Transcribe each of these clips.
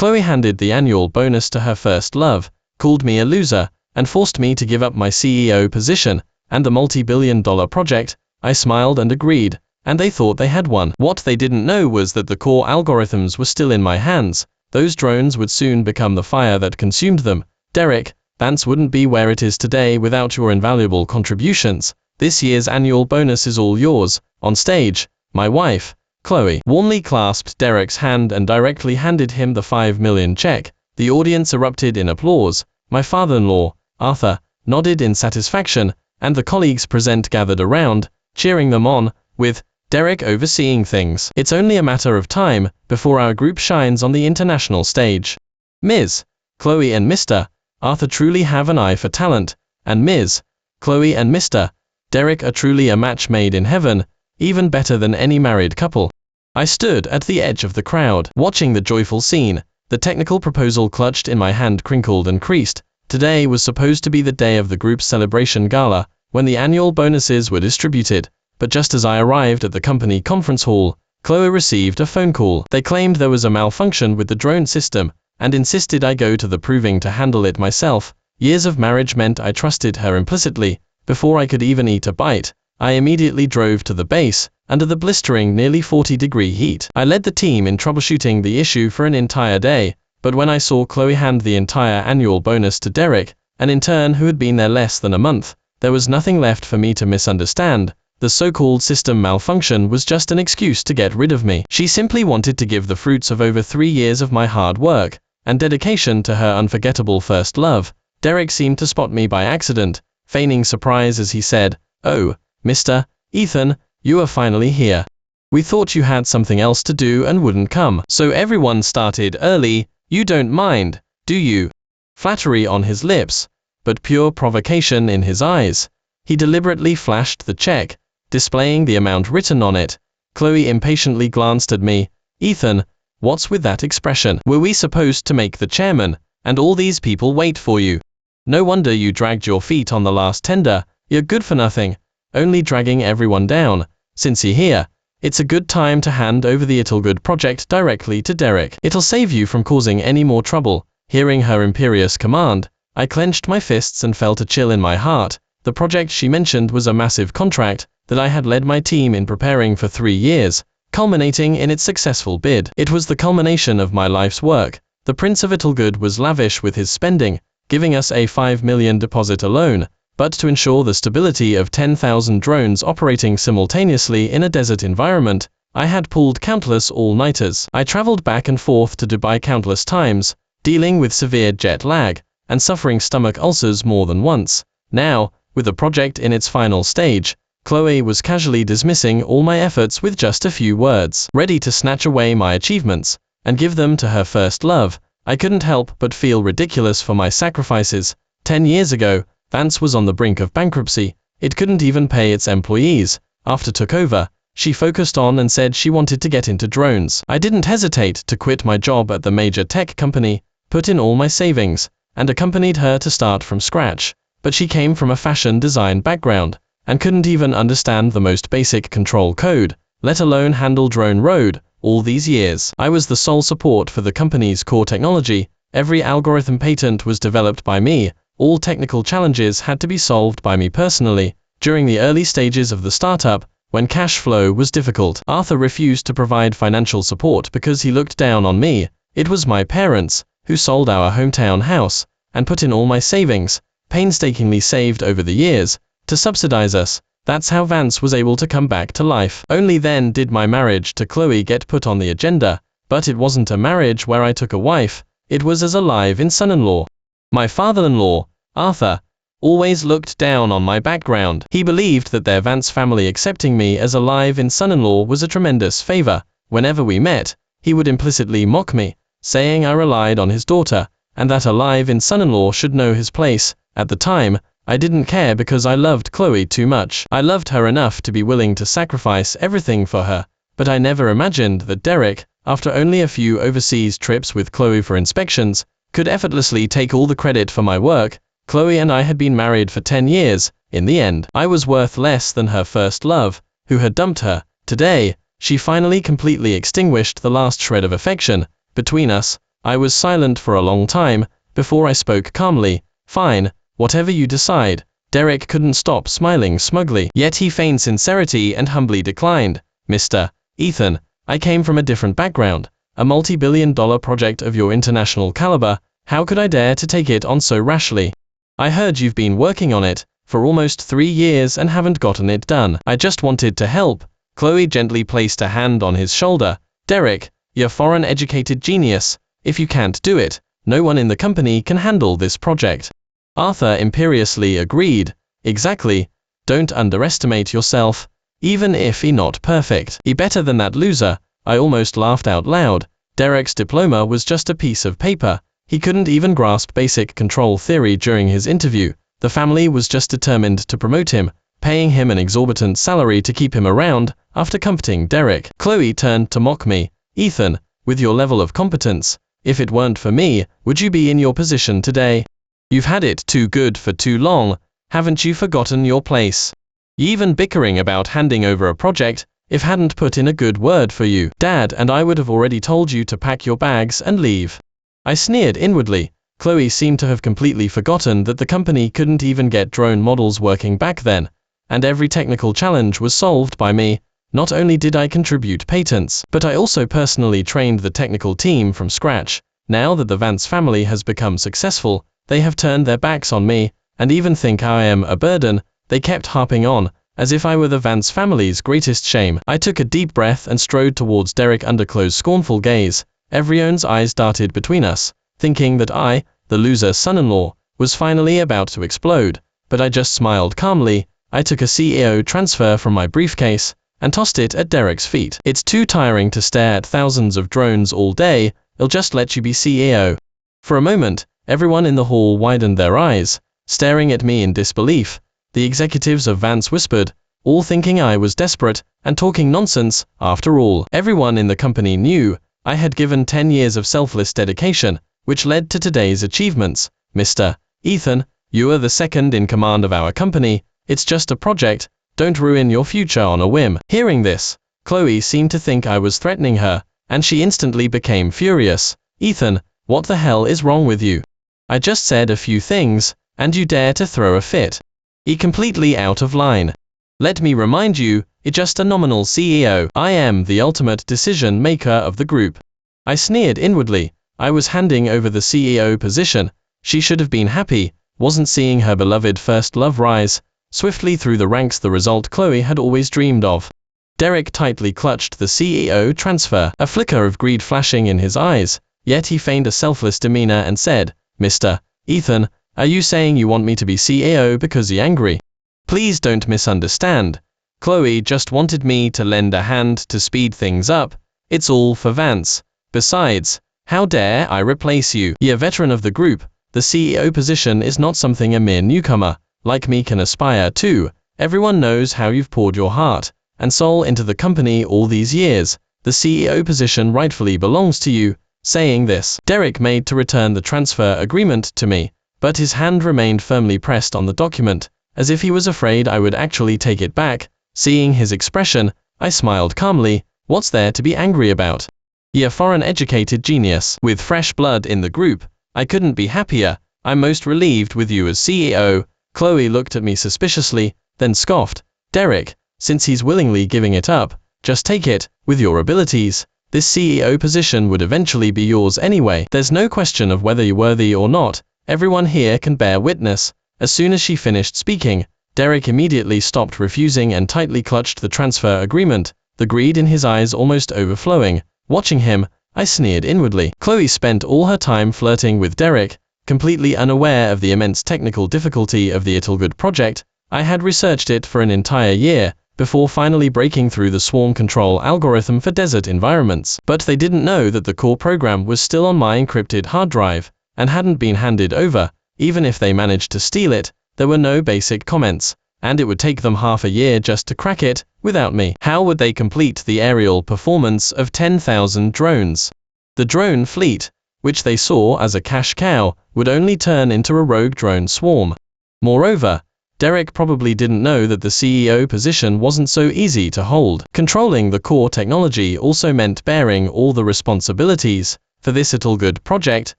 Chloe handed the annual bonus to her first love, called me a loser, and forced me to give up my CEO position and the multi-billion-dollar project. I smiled and agreed, and they thought they had won. What they didn't know was that the core algorithms were still in my hands. Those drones would soon become the fire that consumed them. Derek, Vance wouldn't be where it is today without your invaluable contributions. This year's annual bonus is all yours. On stage, my wife, Chloe, warmly clasped Derek's hand and directly handed him the $5 million check. The audience erupted in applause. My father-in-law, Arthur, nodded in satisfaction, and the colleagues present gathered around, cheering them on, with Derek overseeing things. It's only a matter of time before our group shines on the international stage. Ms. Chloe and Mr. Arthur truly have an eye for talent, and Ms. Chloe and Mr. Derek are truly a match made in heaven, even better than any married couple. I stood at the edge of the crowd, watching the joyful scene. The technical proposal clutched in my hand crinkled and creased. Today was supposed to be the day of the group's celebration gala, when the annual bonuses were distributed, but just as I arrived at the company conference hall, Chloe received a phone call. They claimed there was a malfunction with the drone system, and insisted I go to the proving to handle it myself. Years of marriage meant I trusted her implicitly. Before I could even eat a bite, I immediately drove to the base, under the blistering nearly 40-degree heat. I led the team in troubleshooting the issue for an entire day, but when I saw Chloe hand the entire annual bonus to Derek, an intern who had been there less than a month, there was nothing left for me to misunderstand. The so-called system malfunction was just an excuse to get rid of me. She simply wanted to give the fruits of over 3 years of my hard work and dedication to her unforgettable first love. Derek seemed to spot me by accident, feigning surprise as he said, "Oh, Mr. Ethan, you are finally here. We thought you had something else to do and wouldn't come. So everyone started early. You don't mind, do you?" Flattery on his lips, but pure provocation in his eyes. He deliberately flashed the check, displaying the amount written on it. Chloe impatiently glanced at me. "Ethan, what's with that expression? Were we supposed to make the chairman, and all these people wait for you? No wonder you dragged your feet on the last tender. You're good for nothing, only dragging everyone down. Since you're here, it's a good time to hand over the Ittlegood project directly to Derek. It'll save you from causing any more trouble." Hearing her imperious command, I clenched my fists and felt a chill in my heart. The project she mentioned was a massive contract that I had led my team in preparing for 3 years, culminating in its successful bid. It was the culmination of my life's work. The Prince of Ittlegood was lavish with his spending, giving us a $5 million deposit alone, but to ensure the stability of 10,000 drones operating simultaneously in a desert environment, I had pulled countless all-nighters. I traveled back and forth to Dubai countless times, dealing with severe jet lag, and suffering stomach ulcers more than once. Now, with the project in its final stage, Chloe was casually dismissing all my efforts with just a few words. Ready to snatch away my achievements and give them to her first love, I couldn't help but feel ridiculous for my sacrifices. 10 years ago, Vance was on the brink of bankruptcy. It couldn't even pay its employees. After took over, she focused on and said she wanted to get into drones. I didn't hesitate to quit my job at the major tech company, put in all my savings, and accompanied her to start from scratch. But she came from a fashion design background, and couldn't even understand the most basic control code, let alone handle drone road. All these years, I was the sole support for the company's core technology. Every algorithm patent was developed by me. All technical challenges had to be solved by me personally. During the early stages of the startup, when cash flow was difficult, Arthur refused to provide financial support because he looked down on me. It was my parents who sold our hometown house and put in all my savings, painstakingly saved over the years, to subsidize us. That's how Vance was able to come back to life. Only then did my marriage to Chloe get put on the agenda, but it wasn't a marriage where I took a wife. It was as a live-in son-in-law. My father-in-law, Arthur, always looked down on my background. He believed that their Vance family accepting me as a live-in son-in-law was a tremendous favor. Whenever we met, he would implicitly mock me, saying I relied on his daughter, and that a live-in son-in-law should know his place. At the time, I didn't care because I loved Chloe too much. I loved her enough to be willing to sacrifice everything for her, but I never imagined that Derek, after only a few overseas trips with Chloe for inspections, could effortlessly take all the credit for my work. Chloe and I had been married for 10 years. In the end, I was worth less than her first love, who had dumped her. Today, she finally completely extinguished the last shred of affection between us. I was silent for a long time, before I spoke calmly. Fine, whatever you decide. Derek couldn't stop smiling smugly, yet he feigned sincerity and humbly declined. Mr. Ethan, I came from a different background, a multi-billion-dollar project of your international caliber. How could I dare to take it on so rashly? I heard you've been working on it for almost 3 years and haven't gotten it done. I just wanted to help. Chloe gently placed a hand on his shoulder. Derek, you're foreign-educated genius. If you can't do it, no one in the company can handle this project. Arthur imperiously agreed. Exactly. Don't underestimate yourself. Even if you're not perfect, you're better than that loser. I almost laughed out loud. Derek's diploma was just a piece of paper. He couldn't even grasp basic control theory during his interview. The family was just determined to promote him, paying him an exorbitant salary to keep him around. After comforting Derek, Chloe turned to mock me. Ethan, with your level of competence, if it weren't for me, would you be in your position today? You've had it too good for too long. Haven't you forgotten your place? You even bickering about handing over a project, if hadn't put in a good word for you. Dad and I would have already told you to pack your bags and leave. I sneered inwardly. Chloe seemed to have completely forgotten that the company couldn't even get drone models working back then, and every technical challenge was solved by me. Not only did I contribute patents, but I also personally trained the technical team from scratch. Now that the Vance family has become successful, they have turned their backs on me, and even think I am a burden. They kept harping on, as if I were the Vance family's greatest shame. I took a deep breath and strode towards Derek under Chloe's scornful gaze. Everyone's eyes darted between us, thinking that I, the loser son-in-law, was finally about to explode. But I just smiled calmly. I took a CEO transfer from my briefcase and tossed it at Derek's feet. It's too tiring to stare at thousands of drones all day. I'll just let you be CEO. For a moment, everyone in the hall widened their eyes, staring at me in disbelief. The executives of Vance whispered, all thinking I was desperate and talking nonsense. After all, everyone in the company knew I had given 10 years of selfless dedication, which led to today's achievements. Mr. Ethan, you are the second in command of our company. It's just a project. Don't ruin your future on a whim. Hearing this, Chloe seemed to think I was threatening her, and she instantly became furious. Ethan, what the hell is wrong with you? I just said a few things, and you dare to throw a fit. You're completely out of line. Let me remind you, you're just a nominal CEO. I am the ultimate decision maker of the group. I sneered inwardly. I was handing over the CEO position. She should have been happy, wasn't seeing her beloved first love rise swiftly through the ranks, the result Chloe had always dreamed of. Derek tightly clutched the CEO transfer, a flicker of greed flashing in his eyes, yet he feigned a selfless demeanor and said, Mr. Ethan, are you saying you want me to be CEO because you're angry? Please don't misunderstand. Chloe just wanted me to lend a hand to speed things up. It's all for Vance. Besides, how dare I replace you? You're a veteran of the group. The CEO position is not something a mere newcomer like me can aspire to. Everyone knows how you've poured your heart and soul into the company all these years. The CEO position rightfully belongs to you. Saying this, Derek made to return the transfer agreement to me, but his hand remained firmly pressed on the document, as if he was afraid I would actually take it back. Seeing his expression, I smiled calmly. What's there to be angry about? You're a foreign-educated genius with fresh blood in the group. I couldn't be happier. I'm most relieved with you as CEO. Chloe looked at me suspiciously, then scoffed. Derek, since he's willingly giving it up, just take it. With your abilities, this CEO position would eventually be yours anyway. There's no question of whether you're worthy or not. Everyone here can bear witness. As soon as she finished speaking, Derek immediately stopped refusing and tightly clutched the transfer agreement, the greed in his eyes almost overflowing. Watching him, I sneered inwardly. Chloe spent all her time flirting with Derek, completely unaware of the immense technical difficulty of the Italgood project. I had researched it for an entire year, before finally breaking through the swarm control algorithm for desert environments. But they didn't know that the core program was still on my encrypted hard drive, and hadn't been handed over. Even if they managed to steal it, there were no basic comments, and it would take them half a year just to crack it. Without me, how would they complete the aerial performance of 10,000 drones? The drone fleet, which they saw as a cash cow, would only turn into a rogue drone swarm. Moreover, Derek probably didn't know that the CEO position wasn't so easy to hold. Controlling the core technology also meant bearing all the responsibilities, For this little good project,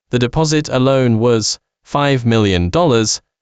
the deposit alone was $5 million.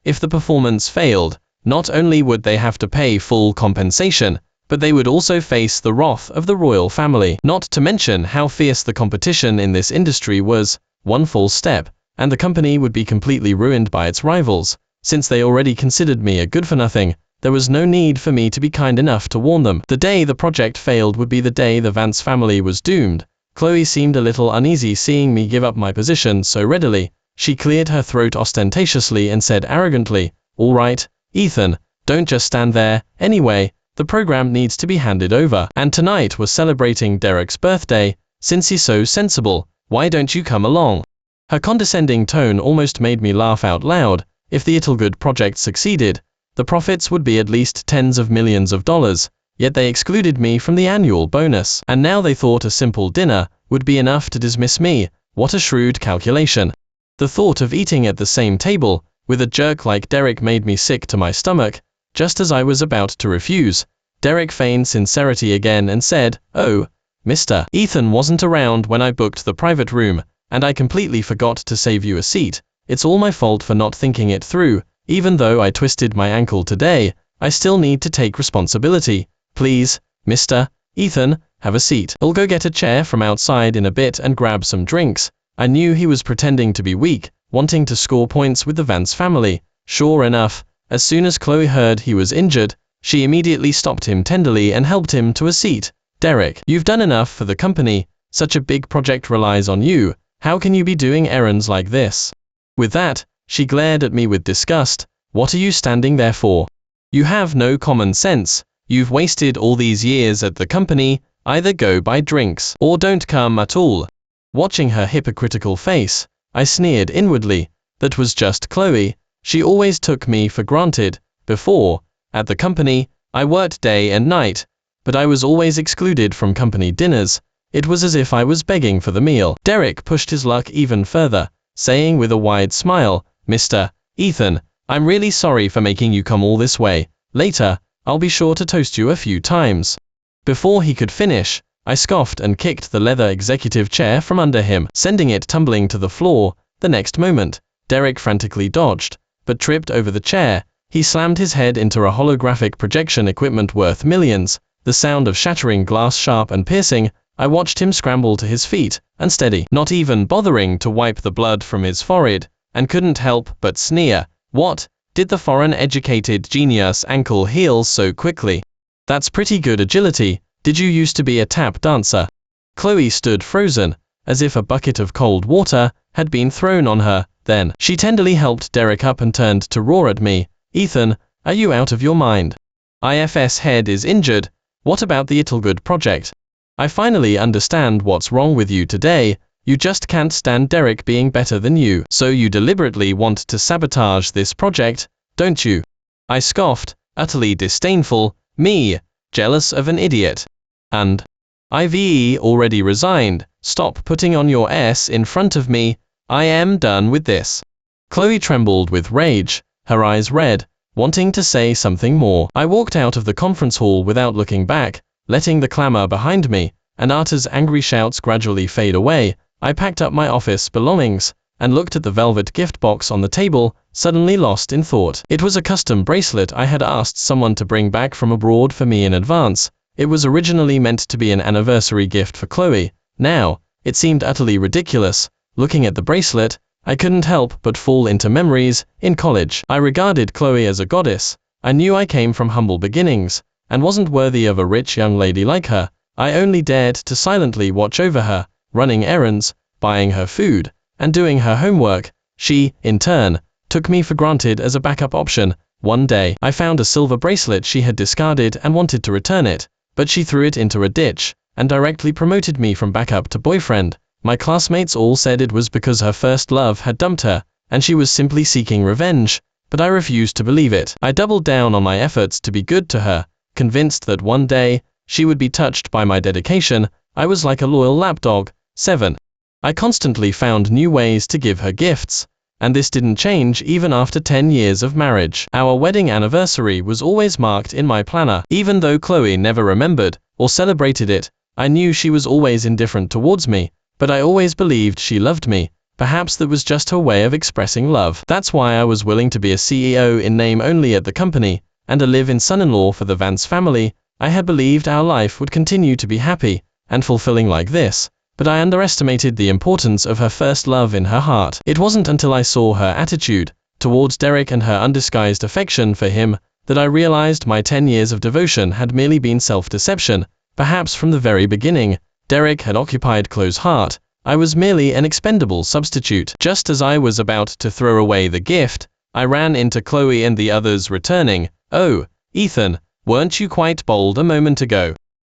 If the performance failed, not only would they have to pay full compensation, but they would also face the wrath of the royal family. Not to mention how fierce the competition in this industry was. One false step, and the company would be completely ruined by its rivals. Since they already considered me a good-for-nothing, there was no need for me to be kind enough to warn them. The day the project failed would be the day the Vance family was doomed. Chloe seemed a little uneasy seeing me give up my position so readily. She cleared her throat ostentatiously and said arrogantly, "All right, Ethan, don't just stand there. Anyway, the program needs to be handed over. And tonight we're celebrating Derek's birthday. Since he's so sensible, why don't you come along?" Her condescending tone almost made me laugh out loud. If the Ittlegood project succeeded, the profits would be at least tens of millions of dollars, yet they excluded me from the annual bonus. And now they thought a simple dinner would be enough to dismiss me. What a shrewd calculation. The thought of eating at the same table with a jerk like Derek made me sick to my stomach. Just as I was about to refuse, Derek feigned sincerity again and said, "Oh, Mr. Ethan wasn't around when I booked the private room, and I completely forgot to save you a seat. It's all my fault for not thinking it through. Even though I twisted my ankle today, I still need to take responsibility. Please, Mr. Ethan, have a seat. I'll go get a chair from outside in a bit and grab some drinks." I knew he was pretending to be weak, wanting to score points with the Vance family. Sure enough, as soon as Chloe heard he was injured, she immediately stopped him tenderly and helped him to a seat. "Derek, you've done enough for the company. Such a big project relies on you. How can you be doing errands like this?" With that, she glared at me with disgust. "What are you standing there for? You have no common sense. You've wasted all these years at the company. Either go buy drinks or don't come at all." Watching her hypocritical face, I sneered inwardly. That was just Chloe. She always took me for granted. Before, at the company, I worked day and night, but I was always excluded from company dinners. It was as if I was begging for the meal. Derek pushed his luck even further, saying with a wide smile, "Mr. Ethan, I'm really sorry for making you come all this way. Later, I'll be sure to toast you a few times." Before he could finish, I scoffed and kicked the leather executive chair from under him, sending it tumbling to the floor. The next moment, Derek frantically dodged, but tripped over the chair. He slammed his head into a holographic projection equipment worth millions. The sound of shattering glass sharp and piercing. I watched him scramble to his feet, unsteady, not even bothering to wipe the blood from his forehead, and couldn't help but sneer. What? Did the foreign-educated genius ankle heal so quickly? That's pretty good agility. Did you used to be a tap dancer? Chloe stood frozen, as if a bucket of cold water had been thrown on her. Then, she tenderly helped Derek up and turned to roar at me. "Ethan, are you out of your mind? IF's head is injured. What about the Ittlegood project? I finally understand what's wrong with you today. You just can't stand Derek being better than you. So you deliberately want to sabotage this project, don't you?" I scoffed, utterly disdainful. Me, jealous of an idiot. And I've already resigned. Stop putting on your S in front of me. I am done with this. Chloe trembled with rage, her eyes red, wanting to say something more. I walked out of the conference hall without looking back, letting the clamor behind me, and Arta's angry shouts gradually fade away. I packed up my office belongings, and looked at the velvet gift box on the table, suddenly lost in thought. It was a custom bracelet I had asked someone to bring back from abroad for me in advance. It was originally meant to be an anniversary gift for Chloe. Now, it seemed utterly ridiculous. Looking at the bracelet, I couldn't help but fall into memories. In college, I regarded Chloe as a goddess. I knew I came from humble beginnings, and wasn't worthy of a rich young lady like her. I only dared to silently watch over her, running errands, buying her food, and doing her homework. She, in turn, took me for granted as a backup option. One day, I found a silver bracelet she had discarded and wanted to return it, but she threw it into a ditch, and directly promoted me from backup to boyfriend. My classmates all said it was because her first love had dumped her, and she was simply seeking revenge, but I refused to believe it. I doubled down on my efforts to be good to her, convinced that one day, she would be touched by my dedication. I was like a loyal lapdog. 7. I constantly found new ways to give her gifts, and this didn't change even after 10 years of marriage. Our wedding anniversary was always marked in my planner. Even though Chloe never remembered or celebrated it, I knew she was always indifferent towards me. But I always believed she loved me. Perhaps that was just her way of expressing love. That's why I was willing to be a CEO in name only at the company, and a live-in son-in-law for the Vance family. I had believed our life would continue to be happy and fulfilling like this, but I underestimated the importance of her first love in her heart. It wasn't until I saw her attitude towards Derek and her undisguised affection for him that I realized my 10 years of devotion had merely been self-deception. Perhaps from the very beginning, Derek had occupied Chloe's heart. I was merely an expendable substitute. Just as I was about to throw away the gift, I ran into Chloe and the others returning. "Oh, Ethan, weren't you quite bold a moment ago?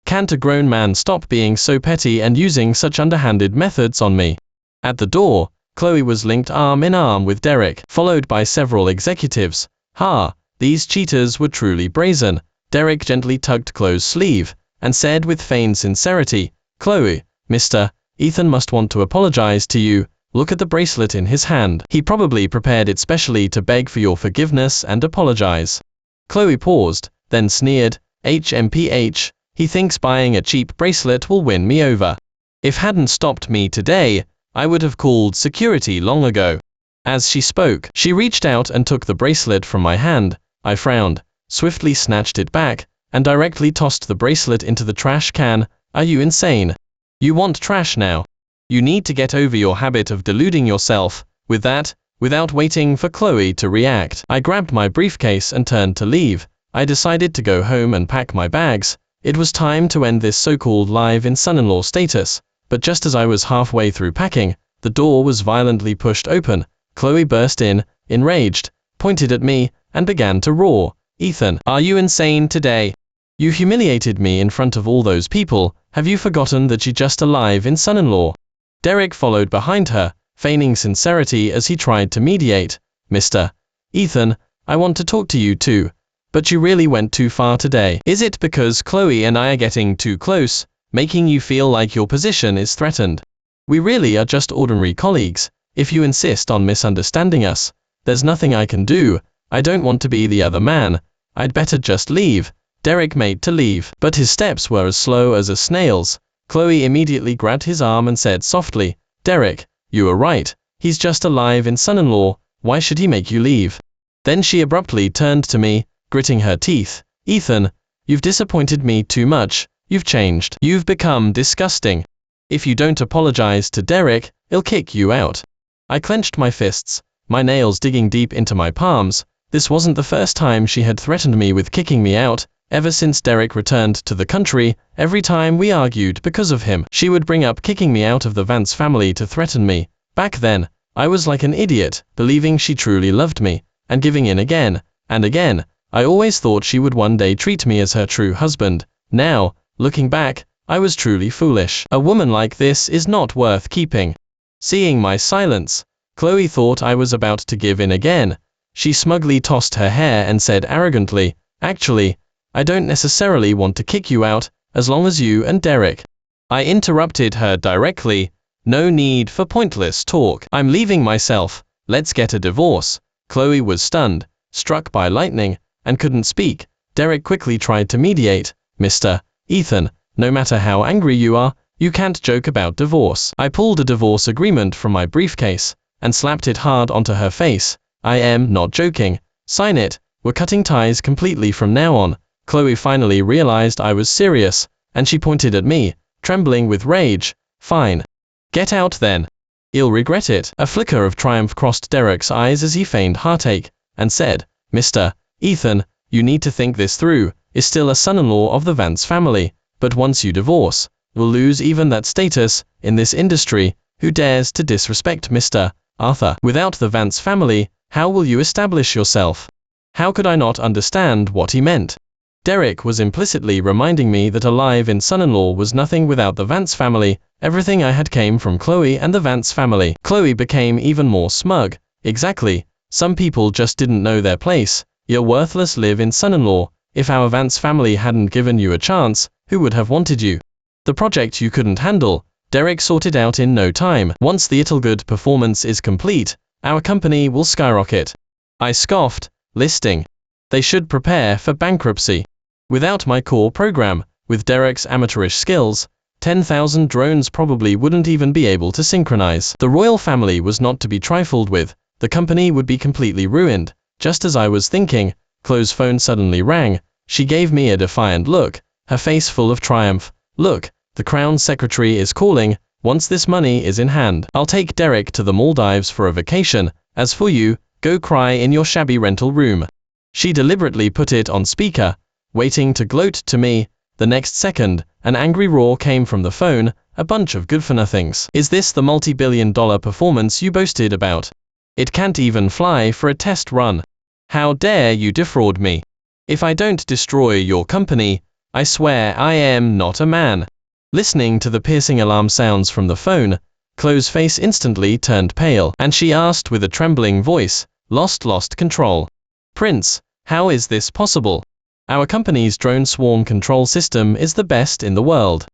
Can't a grown man stop being so petty and using such underhanded methods on me?" At the door, Chloe was linked arm in arm with Derek, followed by several executives. These cheaters were truly brazen. Derek gently tugged Chloe's sleeve and said with feigned sincerity, "Chloe, Mr. Ethan must want to apologize to you. Look at the bracelet in his hand. He probably prepared it specially to beg for your forgiveness and apologize." Chloe paused, then sneered, "HMPH, he thinks buying a cheap bracelet will win me over. If hadn't stopped me today, I would have called security long ago." As she spoke, she reached out and took the bracelet from my hand. I frowned, swiftly snatched it back, and directly tossed the bracelet into the trash can. "Are you insane? You want trash now? You need to get over your habit of deluding yourself." With that, without waiting for Chloe to react, I grabbed my briefcase and turned to leave. I decided to go home and pack my bags. It was time to end this so-called live-in son-in-law status. But just as I was halfway through packing, the door was violently pushed open. Chloe burst in, enraged, pointed at me, and began to roar, "Ethan, are you insane today? You humiliated me in front of all those people. Have you forgotten that you're just a live-in son-in-law?" Derek followed behind her, feigning sincerity as he tried to mediate. "Mr. Ethan, I want to talk to you too. But you really went too far today. Is it because Chloe and I are getting too close, making you feel like your position is threatened? We really are just ordinary colleagues. If you insist on misunderstanding us, there's nothing I can do. I don't want to be the other man. I'd better just leave." Derek made to leave, but his steps were as slow as a snail's. Chloe immediately grabbed his arm and said softly, "Derek, you are right. He's just a live-in son-in-law. Why should he make you leave?" Then she abruptly turned to me, gritting her teeth. "Ethan, you've disappointed me too much. You've changed. You've become disgusting. If you don't apologize to Derek, he'll kick you out." I clenched my fists, my nails digging deep into my palms. This wasn't the first time she had threatened me with kicking me out. Ever since Derek returned to the country, every time we argued because of him, she would bring up kicking me out of the Vance family to threaten me. Back then, I was like an idiot, believing she truly loved me, and giving in again and again. I always thought she would one day treat me as her true husband. Now, looking back, I was truly foolish. A woman like this is not worth keeping. Seeing my silence, Chloe thought I was about to give in again. She smugly tossed her hair and said arrogantly, "Actually, I don't necessarily want to kick you out, as long as you and Derek." I interrupted her directly. "No need for pointless talk. I'm leaving myself. Let's get a divorce." Chloe was stunned, struck by lightning, and couldn't speak. Derek quickly tried to mediate. "Mr. Ethan, no matter how angry you are, you can't joke about divorce." I pulled a divorce agreement from my briefcase and slapped it hard onto her face. "I am not joking. Sign it. We're cutting ties completely from now on." Chloe finally realized I was serious, and she pointed at me, trembling with rage. "Fine. Get out then. You'll regret it." A flicker of triumph crossed Derek's eyes as he feigned heartache, and said, "Mr. Ethan, you need to think this through. Is still a son-in-law of the Vance family, but once you divorce, you'll lose even that status in this industry. Who dares to disrespect Mr. Arthur? Without the Vance family, how will you establish yourself?" How could I not understand what he meant? Derek was implicitly reminding me that a live-in son-in-law was nothing without the Vance family. Everything I had came from Chloe and the Vance family. Chloe became even more smug. "Exactly. Some people just didn't know their place. You're worthless live-in son-in-law. If our Vance family hadn't given you a chance, who would have wanted you? The project you couldn't handle, Derek sorted out in no time. Once the Italgood performance is complete, our company will skyrocket." I scoffed, listing. They should prepare for bankruptcy. Without my core program, with Derek's amateurish skills, 10,000 drones probably wouldn't even be able to synchronize. The royal family was not to be trifled with. The company would be completely ruined. Just as I was thinking, Chloe's phone suddenly rang. She gave me a defiant look, her face full of triumph. "Look, the Crown Secretary is calling. Once this money is in hand, I'll take Derek to the Maldives for a vacation. As for you, go cry in your shabby rental room." She deliberately put it on speaker, waiting to gloat to me. The next second, an angry roar came from the phone. "A bunch of good-for-nothings. Is this the multi-billion-dollar performance you boasted about? It can't even fly for a test run. How dare you defraud me? If I don't destroy your company, I swear I am not a man." Listening to the piercing alarm sounds from the phone, Chloe's face instantly turned pale, and she asked with a trembling voice, lost control. "Prince, how is this possible? Our company's drone swarm control system is the best in the world.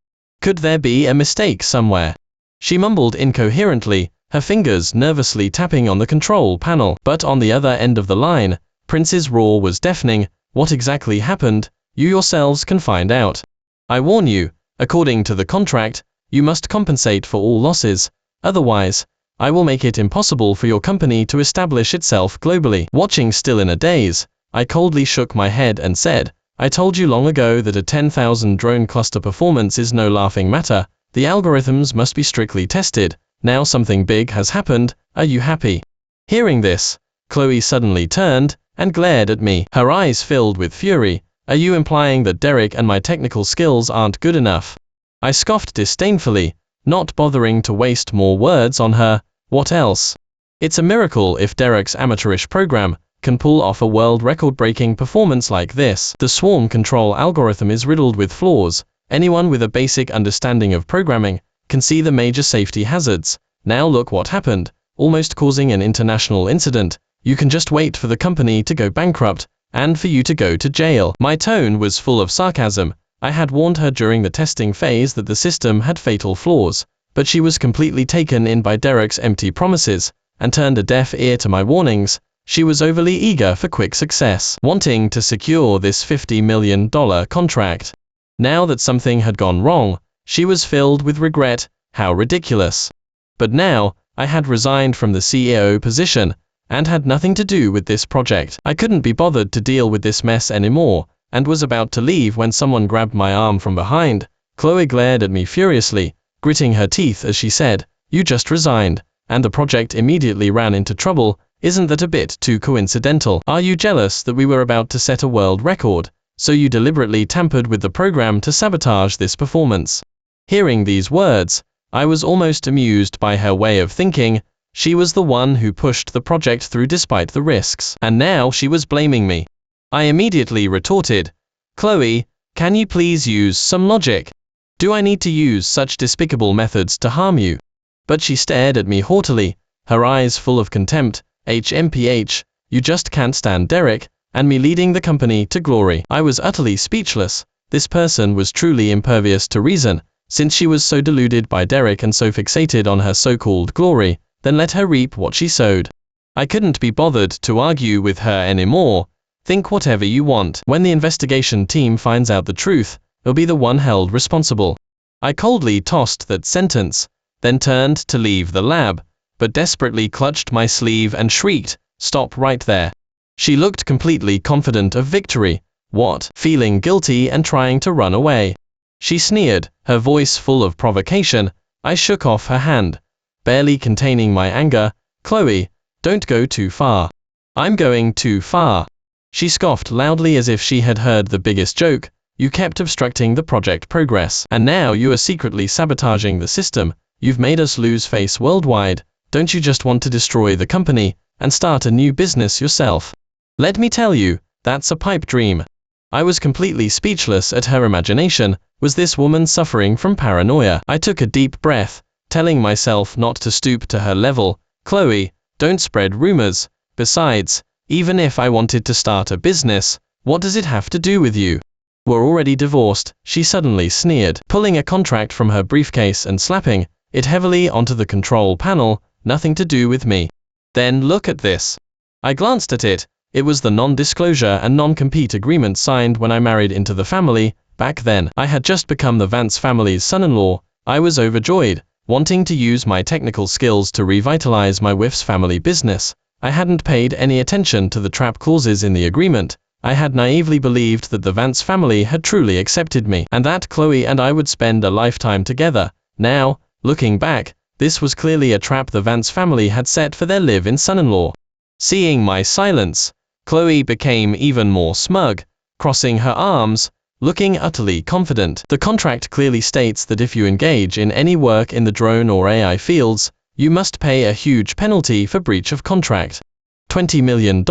Could there be a mistake somewhere?" She mumbled incoherently, her fingers nervously tapping on the control panel. But on the other end of the line, Prince's roar was deafening. "What exactly happened? You yourselves can find out. I warn you, according to the contract, you must compensate for all losses. Otherwise, I will make it impossible for your company to establish itself globally." Watching still in a daze, I coldly shook my head and said, "I told you long ago that a 10,000 drone cluster performance is no laughing matter. The algorithms must be strictly tested. Now something big has happened. Are you happy?" Hearing this, Chloe suddenly turned and glared at me, her eyes filled with fury. "Are you implying that Derek and my technical skills aren't good enough?" I scoffed disdainfully, not bothering to waste more words on her. "What else? It's a miracle if Derek's amateurish program can pull off a world record-breaking performance like this. The swarm control algorithm is riddled with flaws. Anyone with a basic understanding of programming can see the major safety hazards. Now look what happened, almost causing an international incident. You can just wait for the company to go bankrupt, and for you to go to jail." My tone was full of sarcasm. I had warned her during the testing phase that the system had fatal flaws, but she was completely taken in by Derek's empty promises, and turned a deaf ear to my warnings. She was overly eager for quick success, wanting to secure this $50 million contract. Now that something had gone wrong, she was filled with regret. How ridiculous. But now, I had resigned from the CEO position, and had nothing to do with this project. I couldn't be bothered to deal with this mess anymore, and was about to leave when someone grabbed my arm from behind. Chloe glared at me furiously, gritting her teeth as she said, "You just resigned, and the project immediately ran into trouble. Isn't that a bit too coincidental? Are you jealous that we were about to set a world record, so you deliberately tampered with the program to sabotage this performance?" Hearing these words, I was almost amused by her way of thinking. She was the one who pushed the project through despite the risks, and now she was blaming me. I immediately retorted, "Chloe, can you please use some logic? Do I need to use such despicable methods to harm you?" But she stared at me haughtily, her eyes full of contempt. "HMPH, you just can't stand Derek, and me leading the company to glory." I was utterly speechless. This person was truly impervious to reason. Since she was so deluded by Derek and so fixated on her so-called glory, then let her reap what she sowed. I couldn't be bothered to argue with her anymore. Think whatever you want. When the investigation team finds out the truth, it'll be the one held responsible. I coldly tossed that sentence, then turned to leave the lab, but desperately clutched my sleeve and shrieked, "Stop right there." She looked completely confident of victory. "What?" Feeling guilty and trying to run away. She sneered, her voice full of provocation. I shook off her hand, barely containing my anger. "Chloe, don't go too far." "I'm going too far." She scoffed loudly as if she had heard the biggest joke. "You kept obstructing the project progress, and now you are secretly sabotaging the system. You've made us lose face worldwide. Don't you just want to destroy the company and start a new business yourself? Let me tell you, that's a pipe dream." I was completely speechless at her imagination. Was this woman suffering from paranoia? I took a deep breath, telling myself not to stoop to her level. "Chloe, don't spread rumors. Besides, even if I wanted to start a business, what does it have to do with you? We're already divorced." She suddenly sneered, pulling a contract from her briefcase and slapping it heavily onto the control panel. "Nothing to do with me." "Then look at this." I glanced at it. It was the non-disclosure and non-compete agreement signed when I married into the family. Back then, I had just become the Vance family's son-in-law. I was overjoyed, wanting to use my technical skills to revitalize my wife's family business. I hadn't paid any attention to the trap clauses in the agreement. I had naively believed that the Vance family had truly accepted me, and that Chloe and I would spend a lifetime together. Now, looking back, this was clearly a trap the Vance family had set for their live-in son-in-law. Seeing my silence, Chloe became even more smug, crossing her arms, looking utterly confident. The contract clearly states that if you engage in any work in the drone or AI fields, you must pay a huge penalty for breach of contract. $20 million,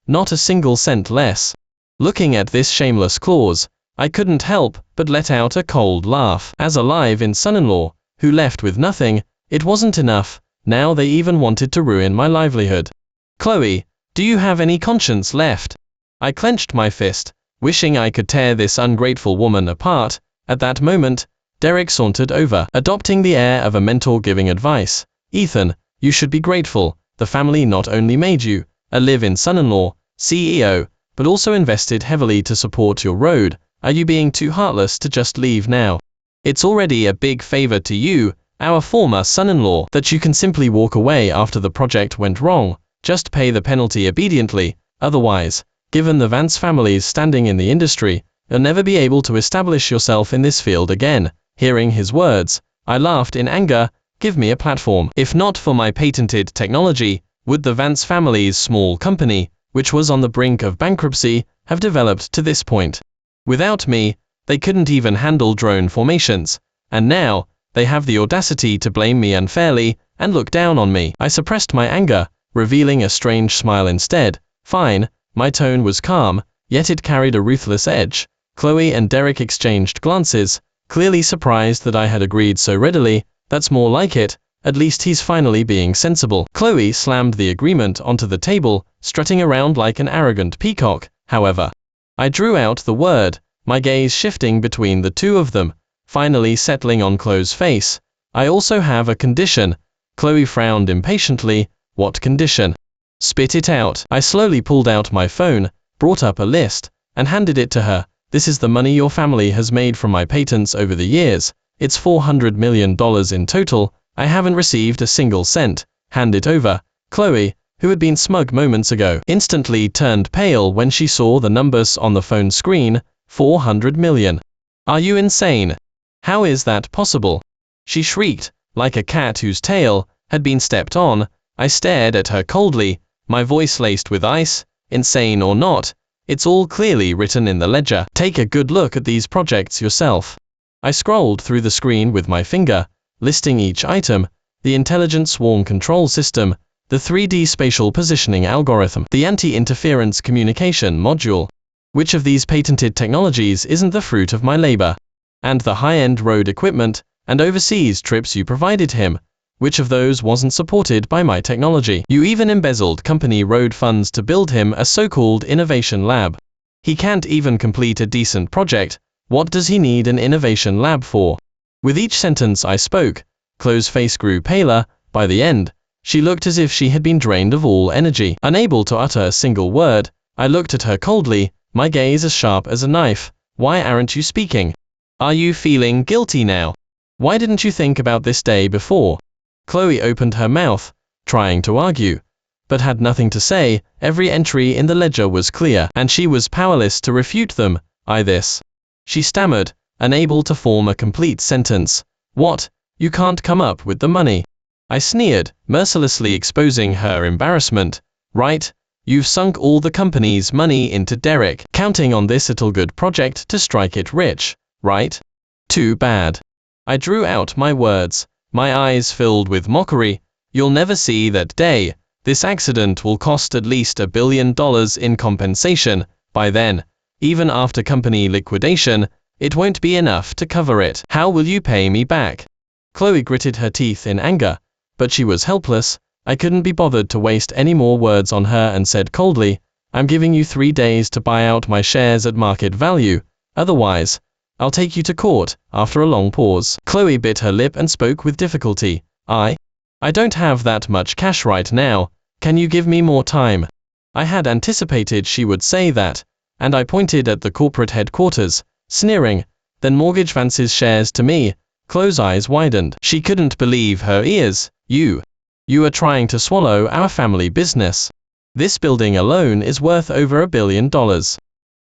not a single cent less. Looking at this shameless clause, I couldn't help but let out a cold laugh. As a live-in son-in-law, who left with nothing, it wasn't enough. Now they even wanted to ruin my livelihood. Chloe, do you have any conscience left? I clenched my fist, wishing I could tear this ungrateful woman apart. At that moment, Derek sauntered over, adopting the air of a mentor giving advice. Ethan, you should be grateful. The family not only made you a live-in son-in-law, CEO, but also invested heavily to support your road. Are you being too heartless to just leave now? It's already a big favor to you, our former son-in-law, that you can simply walk away after the project went wrong. Just pay the penalty obediently. Otherwise, given the Vance family's standing in the industry, you'll never be able to establish yourself in this field again. Hearing his words, I laughed in anger. Give me a platform. If not for my patented technology, would the Vance family's small company, which was on the brink of bankruptcy, have developed to this point? Without me, they couldn't even handle drone formations. And now, they have the audacity to blame me unfairly and look down on me. I suppressed my anger, revealing a strange smile instead. Fine. My tone was calm, yet it carried a ruthless edge. Chloe and Derek exchanged glances, clearly surprised that I had agreed so readily. That's more like it. At least he's finally being sensible. Chloe slammed the agreement onto the table, strutting around like an arrogant peacock. However, I drew out the word, my gaze shifting between the two of them, finally settling on Chloe's face. I also have a condition. Chloe frowned impatiently. What condition? Spit it out. I slowly pulled out my phone, brought up a list, and handed it to her. This is the money your family has made from my patents over the years. It's $400 million in total. I haven't received a single cent. Hand it over. Chloe, who had been smug moments ago, instantly turned pale when she saw the numbers on the phone screen. 400 million. Are you insane? How is that possible? She shrieked, like a cat whose tail had been stepped on. I stared at her coldly, my voice laced with ice. Insane or not, it's all clearly written in the ledger. Take a good look at these projects yourself. I scrolled through the screen with my finger, listing each item: the intelligent swarm control system, the 3D spatial positioning algorithm, the anti-interference communication module. Which of these patented technologies isn't the fruit of my labor? And the high-end road equipment and overseas trips you provided him, which of those wasn't supported by my technology? You even embezzled company road funds to build him a so-called innovation lab. He can't even complete a decent project. What does he need an innovation lab for? With each sentence I spoke, Chloe's face grew paler. By the end, she looked as if she had been drained of all energy. Unable to utter a single word, I looked at her coldly, my gaze as sharp as a knife. Why aren't you speaking? Are you feeling guilty now? Why didn't you think about this day before? Chloe opened her mouth, trying to argue, but had nothing to say. Every entry in the ledger was clear, and she was powerless to refute them. She stammered, unable to form a complete sentence. What? You can't come up with the money? I sneered, mercilessly exposing her embarrassment. Right? You've sunk all the company's money into Derek, counting on this little good project to strike it rich, right? Too bad. I drew out my words, my eyes filled with mockery. You'll never see that day. This accident will cost at least $1 billion in compensation. By then, even after company liquidation, it won't be enough to cover it. How will you pay me back? Chloe gritted her teeth in anger, but she was helpless. I couldn't be bothered to waste any more words on her and said coldly, I'm giving you 3 days to buy out my shares at market value. Otherwise, I'll take you to court. After a long pause, Chloe bit her lip and spoke with difficulty. I don't have that much cash right now. Can you give me more time? I had anticipated she would say that, and I pointed at the corporate headquarters. sneering, then mortgage Vance's shares to me. Chloe's eyes widened. She couldn't believe her ears. You are trying to swallow our family business. This building alone is worth over $1 billion.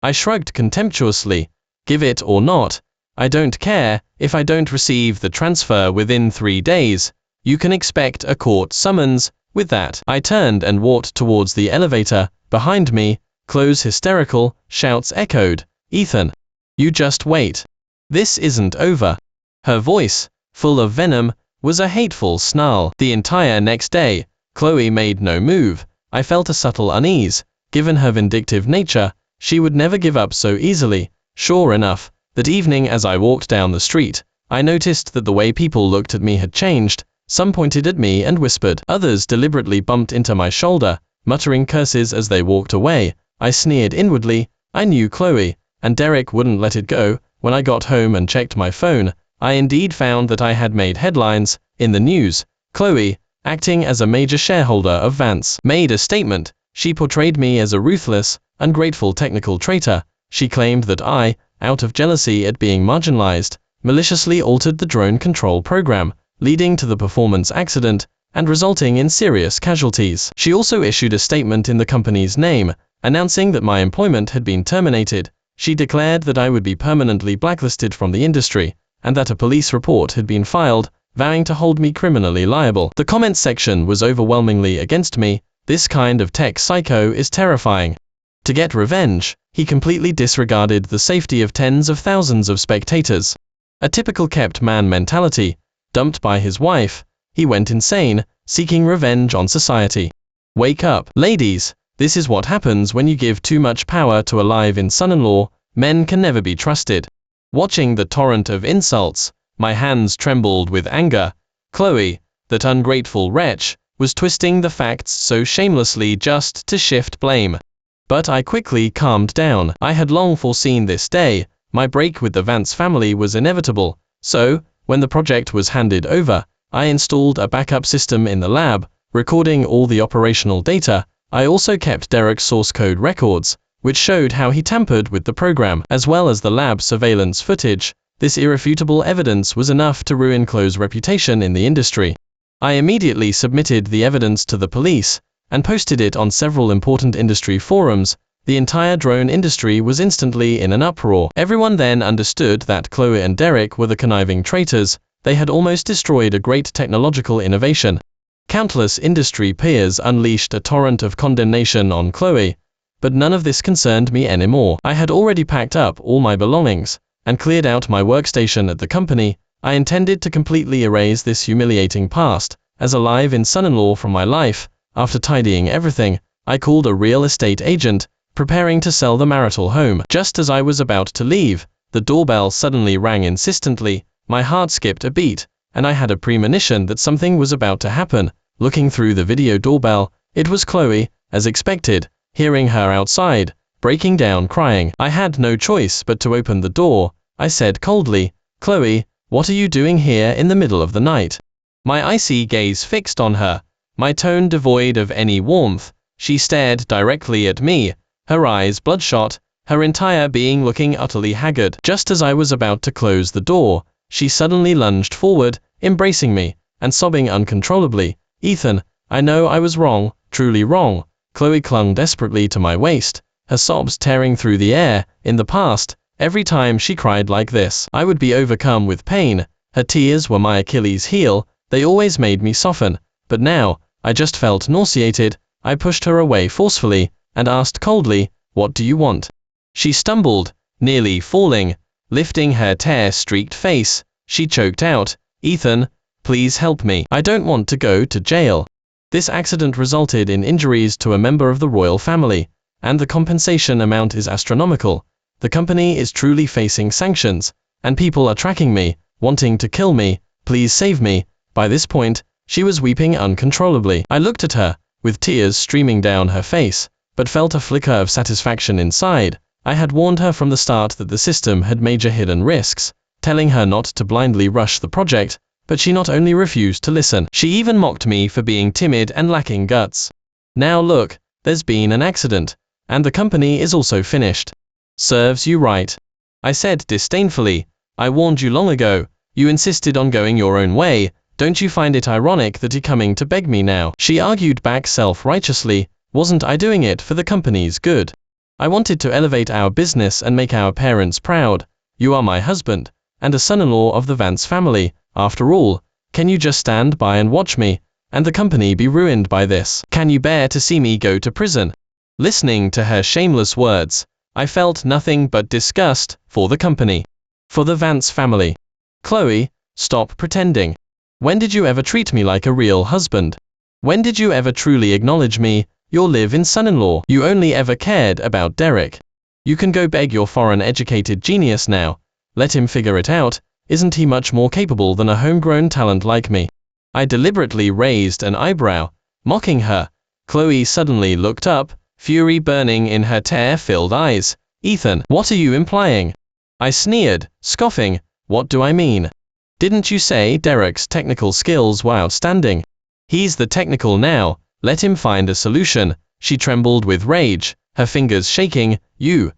I shrugged contemptuously. Give it or not. I don't care. If I don't receive the transfer within 3 days, you can expect a court summons. With that, I turned and walked towards the elevator. Behind me, Chloe's hysterical shouts echoed. Ethan, you just wait. This isn't over. Her voice, full of venom, was a hateful snarl. The entire next day, Chloe made no move. I felt a subtle unease. Given her vindictive nature, she would never give up so easily. Sure enough, that evening as I walked down the street, I noticed that the way people looked at me had changed. Some pointed at me and whispered. Others deliberately bumped into my shoulder, muttering curses as they walked away. I sneered inwardly. I knew Chloe, and Derek wouldn't let it go. When I got home and checked my phone, I indeed found that I had made headlines in the news. Chloe, acting as a major shareholder of Vance, made a statement. She portrayed me as a ruthless, ungrateful technical traitor. She claimed that I, out of jealousy at being marginalized, maliciously altered the drone control program, leading to the performance accident and resulting in serious casualties. She also issued a statement in the company's name, announcing that my employment had been terminated. She declared that I would be permanently blacklisted from the industry, and that a police report had been filed, vowing to hold me criminally liable. The comments section was overwhelmingly against me. This kind of tech psycho is terrifying. To get revenge, he completely disregarded the safety of tens of thousands of spectators. A typical kept man mentality. Dumped by his wife, he went insane, seeking revenge on society. Wake up, ladies. This is what happens when you give too much power to a live-in son-in-law. Men can never be trusted. Watching the torrent of insults, my hands trembled with anger. Chloe, that ungrateful wretch, was twisting the facts so shamelessly just to shift blame. But I quickly calmed down. I had long foreseen this day. My break with the Vance family was inevitable. So, when the project was handed over, I installed a backup system in the lab, recording all the operational data. I also kept Derek's source code records, which showed how he tampered with the program, as well as the lab surveillance footage. This irrefutable evidence was enough to ruin Chloe's reputation in the industry. I immediately submitted the evidence to the police, and posted it on several important industry forums. The entire drone industry was instantly in an uproar. Everyone then understood that Chloe and Derek were the conniving traitors. They had almost destroyed a great technological innovation. Countless industry peers unleashed a torrent of condemnation on Chloe, but none of this concerned me anymore. I had already packed up all my belongings, and cleared out my workstation at the company. I intended to completely erase this humiliating past, as a live-in son-in-law from my life. After tidying everything, I called a real estate agent, preparing to sell the marital home. Just as I was about to leave, the doorbell suddenly rang insistently. My heart skipped a beat, and I had a premonition that something was about to happen. Looking through the video doorbell, it was Chloe, as expected. Hearing her outside, breaking down crying, I had no choice but to open the door. I said coldly, "Chloe, what are you doing here in the middle of the night?" My icy gaze fixed on her, my tone devoid of any warmth. She stared directly at me, her eyes bloodshot, her entire being looking utterly haggard. Just as I was about to close the door, she suddenly lunged forward, embracing me, and sobbing uncontrollably. "Ethan, I know I was wrong, truly wrong." Chloe clung desperately to my waist, her sobs tearing through the air. In the past, every time she cried like this, I would be overcome with pain. Her tears were my Achilles heel. They always made me soften. But now, I just felt nauseated. I pushed her away forcefully, and asked coldly, "What do you want?" She stumbled, nearly falling. Lifting her tear-streaked face, she choked out, "Ethan, please help me. I don't want to go to jail. This accident resulted in injuries to a member of the royal family, and the compensation amount is astronomical. The company is truly facing sanctions, and people are tracking me, wanting to kill me. Please save me." By this point, she was weeping uncontrollably. I looked at her, with tears streaming down her face, but felt a flicker of satisfaction inside. I had warned her from the start that the system had major hidden risks, telling her not to blindly rush the project, but she not only refused to listen, she even mocked me for being timid and lacking guts. Now look, there's been an accident, and the company is also finished. Serves you right. I said disdainfully. I warned you long ago. You insisted on going your own way. Don't you find it ironic that you're coming to beg me now? She argued back self-righteously. Wasn't I doing it for the company's good? I wanted to elevate our business and make our parents proud. You are my husband, and a son-in-law of the Vance family. After all, can you just stand by and watch me, and the company be ruined by this? Can you bear to see me go to prison? Listening to her shameless words, I felt nothing but disgust for the company, for the Vance family. Chloe, stop pretending. When did you ever treat me like a real husband? When did you ever truly acknowledge me, your live-in son-in-law? You only ever cared about Derek. You can go beg your foreign-educated genius now. Let him figure it out. Isn't he much more capable than a homegrown talent like me? I deliberately raised an eyebrow, mocking her. Chloe suddenly looked up, fury burning in her tear-filled eyes. Ethan, what are you implying? I sneered, scoffing. What do I mean? Didn't you say Derek's technical skills were outstanding? He's the technical now. Let him find a solution. She trembled with rage, her fingers shaking. You.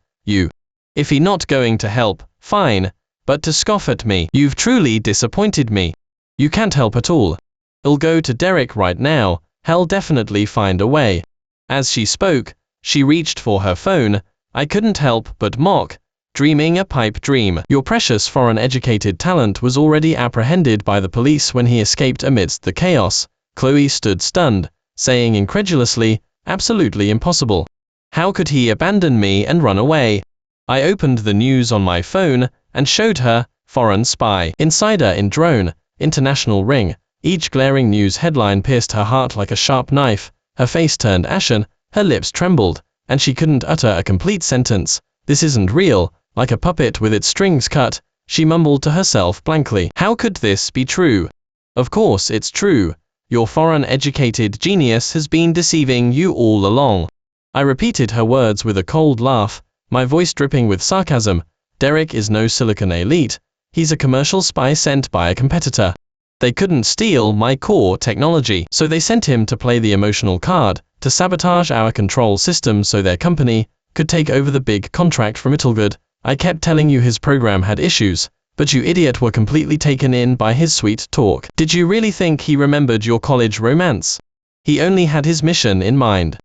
If he not going to help, fine. But to scoff at me, you've truly disappointed me. You can't help at all. I'll go to Derek right now. He'll definitely find a way. As she spoke, she reached for her phone. I couldn't help but mock. Dreaming a pipe dream. Your precious foreign-educated talent was already apprehended by the police when he escaped amidst the chaos. Chloe stood stunned, saying incredulously, absolutely impossible. How could he abandon me and run away? I opened the news on my phone and showed her, foreign spy, insider in drone, international ring. Each glaring news headline pierced her heart like a sharp knife. Her face turned ashen, her lips trembled, and she couldn't utter a complete sentence. This isn't real. Like a puppet with its strings cut, she mumbled to herself blankly. How could this be true? Of course it's true. Your foreign-educated genius has been deceiving you all along. I repeated her words with a cold laugh, my voice dripping with sarcasm. Derek is no Silicon elite. He's a commercial spy sent by a competitor. They couldn't steal my core technology, so they sent him to play the emotional card, to sabotage our control system so their company could take over the big contract from Italgood. I kept telling you his program had issues, but you idiot were completely taken in by his sweet talk. Did you really think he remembered your college romance? He only had his mission in mind.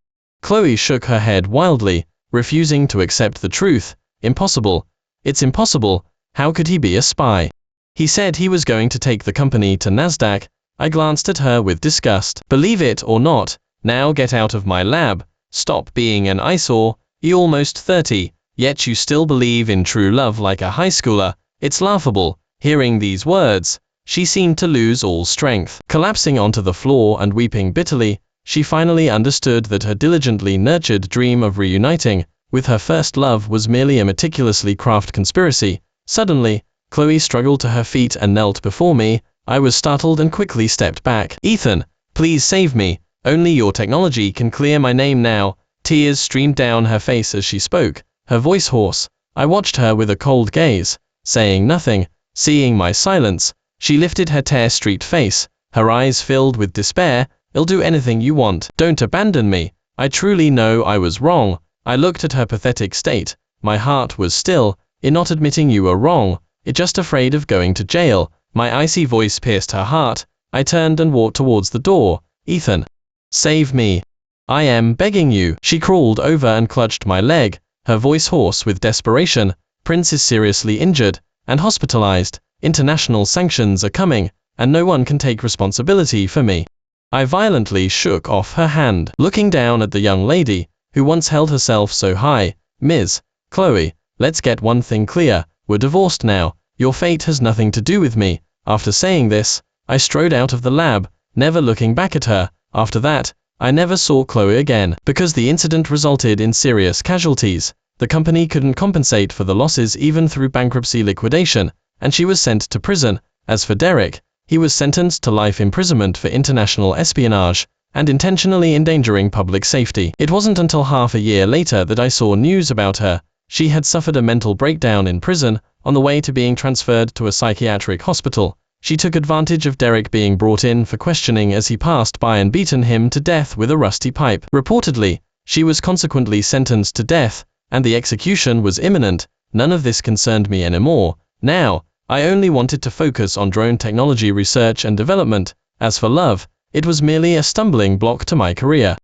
Chloe shook her head wildly, refusing to accept the truth. Impossible. It's impossible. How could he be a spy? He said he was going to take the company to NASDAQ. I glanced at her with disgust. Believe it or not, now get out of my lab. Stop being an eyesore. You're almost 30. Yet you still believe in true love like a high schooler. It's laughable. Hearing these words, she seemed to lose all strength. Collapsing onto the floor and weeping bitterly, she finally understood that her diligently nurtured dream of reuniting with her first love was merely a meticulously crafted conspiracy. Suddenly, Chloe struggled to her feet and knelt before me. I was startled and quickly stepped back. Ethan, please save me. Only your technology can clear my name now. Tears streamed down her face as she spoke, her voice hoarse. I watched her with a cold gaze, saying nothing. Seeing my silence, she lifted her tear-streaked face, her eyes filled with despair. I'll do anything you want. Don't abandon me. I truly know I was wrong. I looked at her pathetic state. My heart was still. In not admitting you were wrong. It just afraid of going to jail. My icy voice pierced her heart. I turned and walked towards the door. Ethan, save me. I am begging you. She crawled over and clutched my leg, her voice hoarse with desperation. Prince is seriously injured and hospitalized. International sanctions are coming, and no one can take responsibility for me. I violently shook off her hand, looking down at the young lady who once held herself so high. Ms. Chloe, let's get one thing clear. We're divorced now. Your fate has nothing to do with me. After saying this, I strode out of the lab, never looking back at her. After that, I never saw Chloe again. Because the incident resulted in serious casualties, the company couldn't compensate for the losses even through bankruptcy liquidation, and she was sent to prison. As for Derek, he was sentenced to life imprisonment for international espionage and intentionally endangering public safety. It wasn't until half a year later that I saw news about her. She had suffered a mental breakdown in prison. On the way to being transferred to a psychiatric hospital, she took advantage of Derek being brought in for questioning as he passed by and beaten him to death with a rusty pipe. Reportedly, she was consequently sentenced to death, and the execution was imminent. none of this concerned me anymore. Now, I only wanted to focus on drone technology research and development. As for love, it was merely a stumbling block to my career.